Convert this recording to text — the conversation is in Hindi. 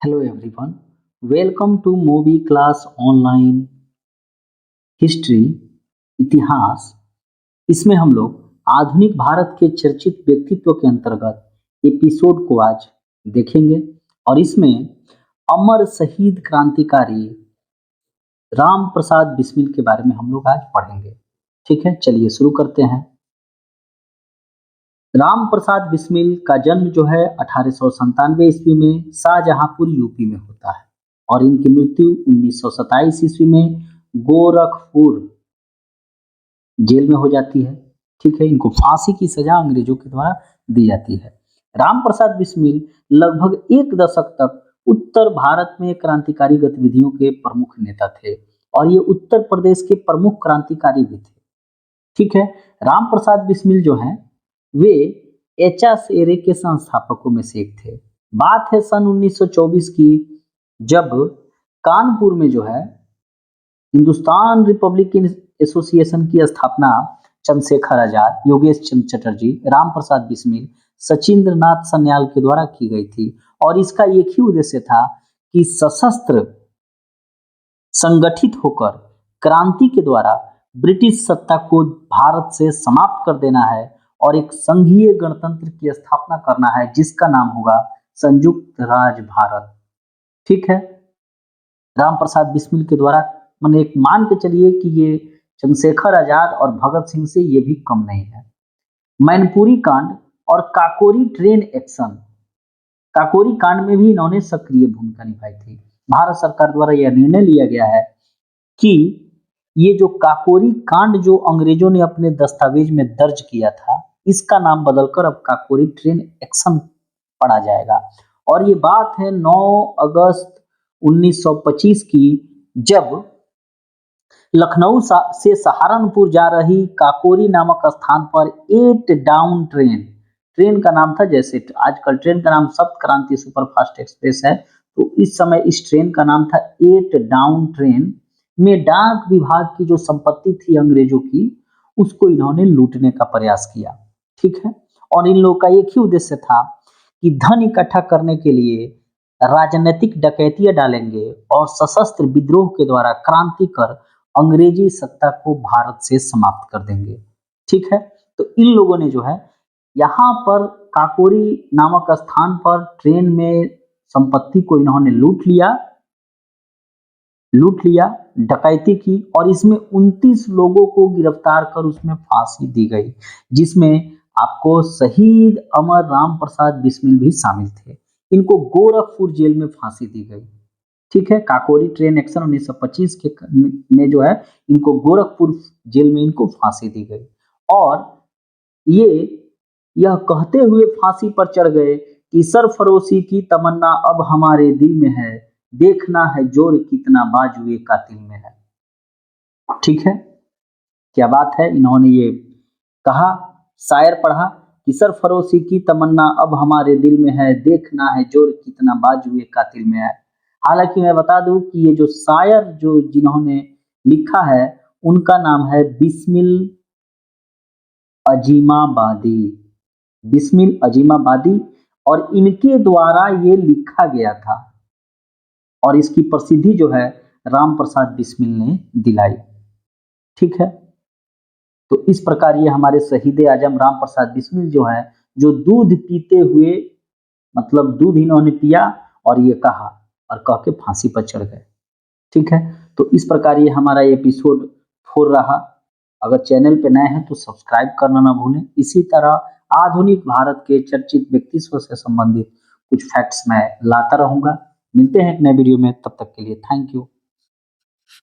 Hello everyone, welcome to Movie Class Online history इतिहास। इसमें हम लोग आधुनिक भारत के चर्चित व्यक्तित्व के अंतर्गत एपिसोड को आज देखेंगे और इसमें अमर शहीद क्रांतिकारी राम प्रसाद बिस्मिल के बारे में हम लोग आज पढ़ेंगे। ठीक है, चलिए शुरू करते हैं। राम प्रसाद बिस्मिल का जन्म जो है 1897 ईस्वी में शाहजहांपुर यूपी में होता है और इनकी मृत्यु 1927 ईस्वी में गोरखपुर जेल में हो जाती है। ठीक है, इनको फांसी की सजा अंग्रेजों के द्वारा दी जाती है। राम प्रसाद बिस्मिल लगभग एक दशक तक उत्तर भारत में क्रांतिकारी गतिविधियों के प्रमुख नेता थे और ये उत्तर प्रदेश के प्रमुख क्रांतिकारी भी थे। ठीक है, राम प्रसाद बिस्मिल जो हैं वे एचआरएसए के संस्थापकों में से एक थे। बात है सन 1924 की, जब कानपुर में जो है हिंदुस्तान रिपब्लिकन एसोसिएशन की स्थापना चंद्रशेखर आजाद, योगेश चंद्र चटर्जी, राम प्रसाद बिस्मिल, सचिंद्र नाथ सन्याल के द्वारा की गई थी और इसका एक ही उद्देश्य था कि सशस्त्र संगठित होकर क्रांति के द्वारा ब्रिटिश सत्ता को भारत से समाप्त कर देना है और एक संघीय गणतंत्र की स्थापना करना है जिसका नाम होगा संयुक्त राज्य भारत। ठीक है, राम प्रसाद बिस्मिल के द्वारा मैंने एक मान के चलिए कि ये चंद्रशेखर आजाद और भगत सिंह से ये भी कम नहीं है। मैनपुरी कांड और काकोरी ट्रेन एक्शन, काकोरी कांड में भी इन्होंने सक्रिय भूमिका निभाई थी। भारत सरकार द्वारा यह निर्णय लिया गया है कि ये जो काकोरी कांड जो अंग्रेजों ने अपने दस्तावेज में दर्ज किया था, इसका नाम बदलकर अब काकोरी ट्रेन एक्शन पढ़ा जाएगा। और ये बात है 9 अगस्त 1925 की, जब लखनऊ से सहारनपुर जा रही काकोरी नामक स्थान पर 8 डाउन ट्रेन का नाम था, जैसे आजकल ट्रेन का नाम सप्त क्रांति सुपरफास्ट एक्सप्रेस है, तो इस समय इस ट्रेन का नाम था 8 डाउन ट्रेन में डाक विभाग की जो संपत्ति थी अंग्रेजों की, उसको इन्होंने लूटने का प्रयास किया। ठीक है, और इन लोगों का एक ही उद्देश्य था कि धन इकट्ठा करने के लिए राजनीतिक डकैतियां डालेंगे और सशस्त्र विद्रोह के द्वारा क्रांति कर अंग्रेजी सत्ता को भारत से समाप्त कर देंगे। ठीक है, तो इन लोगों ने जो है यहाँ पर काकोरी नामक स्थान पर ट्रेन में संपत्ति को इन्होंने लूट लिया, डकैती की और इसमें 29 लोगों को गिरफ्तार कर उसमें फांसी दी गई, जिसमें आपको शहीद अमर राम प्रसाद बिस्मिल भी शामिल थे। इनको गोरखपुर जेल में फांसी दी गई। ठीक है, काकोरी ट्रेन एक्शन 1925 के में जो है इनको गोरखपुर जेल में इनको फांसी दी गई और ये यह कहते हुए फांसी पर चढ़ गए कि सरफरोशी की तमन्ना अब हमारे दिल में है, देखना है जोर कितना बाजुए कातिल में है। ठीक है, क्या बात है, इन्होंने ये कहा, शायर पढ़ा कि सरफरोशी की तमन्ना अब हमारे दिल में है, देखना है जोर कितना बाजुए कातिल में है। हालांकि मैं बता दूं कि ये जो शायर जो जिन्होंने लिखा है उनका नाम है बिस्मिल अजीमाबादी और इनके द्वारा ये लिखा गया था और इसकी प्रसिद्धि जो है राम प्रसाद बिस्मिल ने दिलाई। ठीक है, तो इस प्रकार ये हमारे शहीद आजम राम प्रसाद बिस्मिल जो है, जो दूध पीते हुए, मतलब दूध इन्होंने पिया और ये कहा और कह के फांसी पर चढ़ गए। ठीक है, तो इस प्रकार ये हमारा एपिसोड 4 रहा। अगर चैनल पे नए हैं तो सब्सक्राइब करना ना भूलें। इसी तरह आधुनिक भारत के चर्चित व्यक्तित्व से संबंधित कुछ फैक्ट्स मैं लाता रहूंगा। मिलते हैं एक नए वीडियो में, तब तक के लिए थैंक यू।